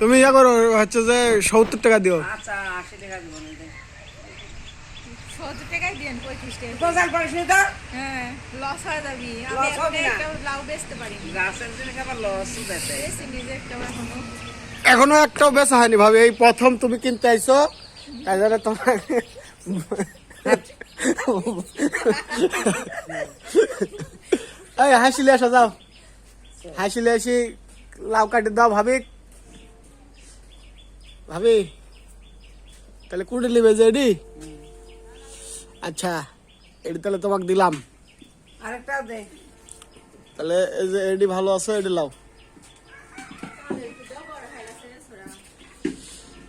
তুমি ইয়া করো হচ্ছে যে 70 টাকা দিও। আচ্ছা 80 টাকা দিব না। 70 টাকাই দেন 35 টাকা। বাজার পারিস না তো? হ্যাঁ, লস হয়ে যাবে। আমি লস হবে না। একটা লাউ বেচতে পারি না। গাছের দিনে আবার লস হচ্ছে। বেশি নিজে একটা এখনো। এখনো একটাও বেচা হয়নি ভাবি, এই প্রথম তুমি কিনতে আইছো, তাই জন্য তোমার এই হাসিলে আসা যাও, হাসিলে আসি লাউ কাটি দাও ভাবি। ভাবি তাহলে কুড়ি নিবে যে এডি? আচ্ছা এডি তাহলে তোমাকে দিলাম। আরেকটাও দে। তাহলে এই যে এডি ভালো আছে, এডি লাও।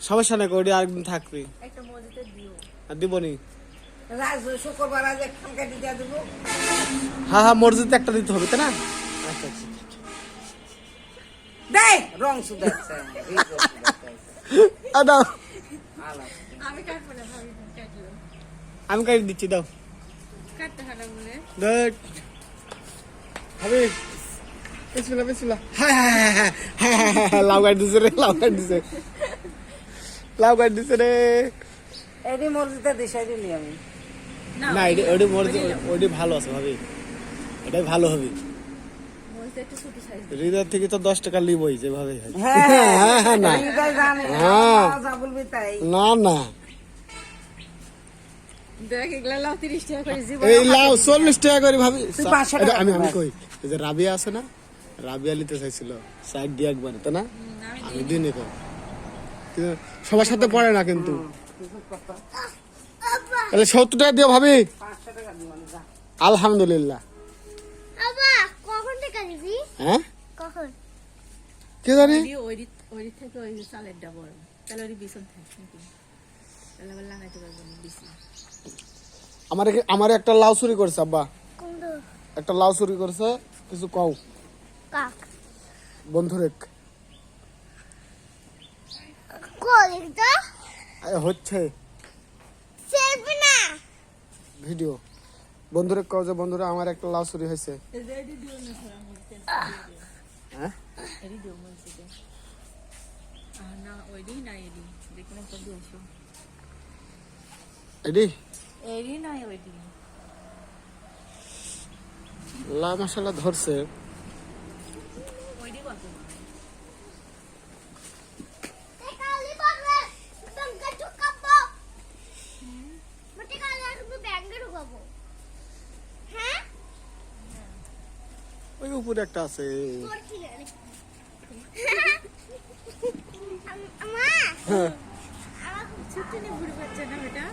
সমস্যা নেই, ওডি আরেকদিন থাকবে। একটা মজিতে দিও। আর দিবনি। রাজ শুক্রবার আজ একখান কেটে দিয়ে দেবো। হ্যাঁ হ্যাঁ, মসজিদে একটা দিতে হবে তাই না? আচ্ছা আচ্ছা দে রং সুদাচ্ছে। দাও, আমি কাটবো না, ভাবি কাটলো। আমি কাটি দিচ্ছি, দাও। কাটতে হয় না বলে। দেখ ভাবি, বিসমিল্লাহ বিসমিল্লাহ। হ্যাঁ হ্যাঁ হ্যাঁ হ্যাঁ হ্যাঁ, লাউ কাটি দিছে রে, লাউ কাটি দিছে, লাউ কাটি দিছে রে। এডি মসজিদে দিশাই দিলি আমি। না ওডি মসজিদ, ওডি ভালো আছে ভাবি, এটাই ভালো হবে। মজিতে একটু ছোট সাইজ। হৃদয় থেকে তো 10 টাকা লিবই যেভাবে হয়। হ্যাঁ হ্যাঁ হ্যাঁ, না হৃদয় জানে। হ্যাঁ। যা বলবি তাই। না না, দেখ এগুলা লাউ 30 টাকা করে জীবন। এই লাউ 40 টাকা করে ভাবি। তুই 500 টাকা আমি দিবি। কই, এই যে রাবিয়া আছে না, রাবিয়া নিতে চাইছিল সাইড দিয়ে একবার, তাই না? আমি দিনে কই সবার সাথে পড়ে না কিন্তু। তাহলে 70 টাকা দিও ভাবি। 500 টাকা দিব না যা। আলহামদুলিল্লাহ। বাবা কখন টাকা দিবি? হ্যাঁ কখন? কি জানি, ওই থেকে ওই চালের ডাবল। তাহলে ওই বিছন থাকে নাকি? তাহলে আবার লাগাইতে পারবো না বেশি। আমার একটা লাউ চুরি করছে আব্বা, কোনটো? একটা লাউ চুরি করছে, কিছু কও কাক। বন্ধুরে। কই এটা? হচ্ছে সেলফি না। ভিডিও। বন্ধুরে কও যে বন্ধুরা আমার একটা লাউ চুরি হয়েছে। রেডি দিও না স্যার মজিতে। হ্যাঁ রেডি দিও মজিতে। না ওইডি না এডি। দেখুন একটা দিয়েছো। এডি এডি না ওইডি। লা মাশাআল্লাহ ধরছে। ওইডি কত? এই কালি বাবা ব্যাংকে ঢুকাবো। মতে কালি আমি ব্যাংকে ঢুকাবো। হ্যাঁ? ওই উপরে একটা আছে। তোর কি লাগে? আমা। হ্যাঁ ছোট নে বুড়ি বাচ্চা না বেটা।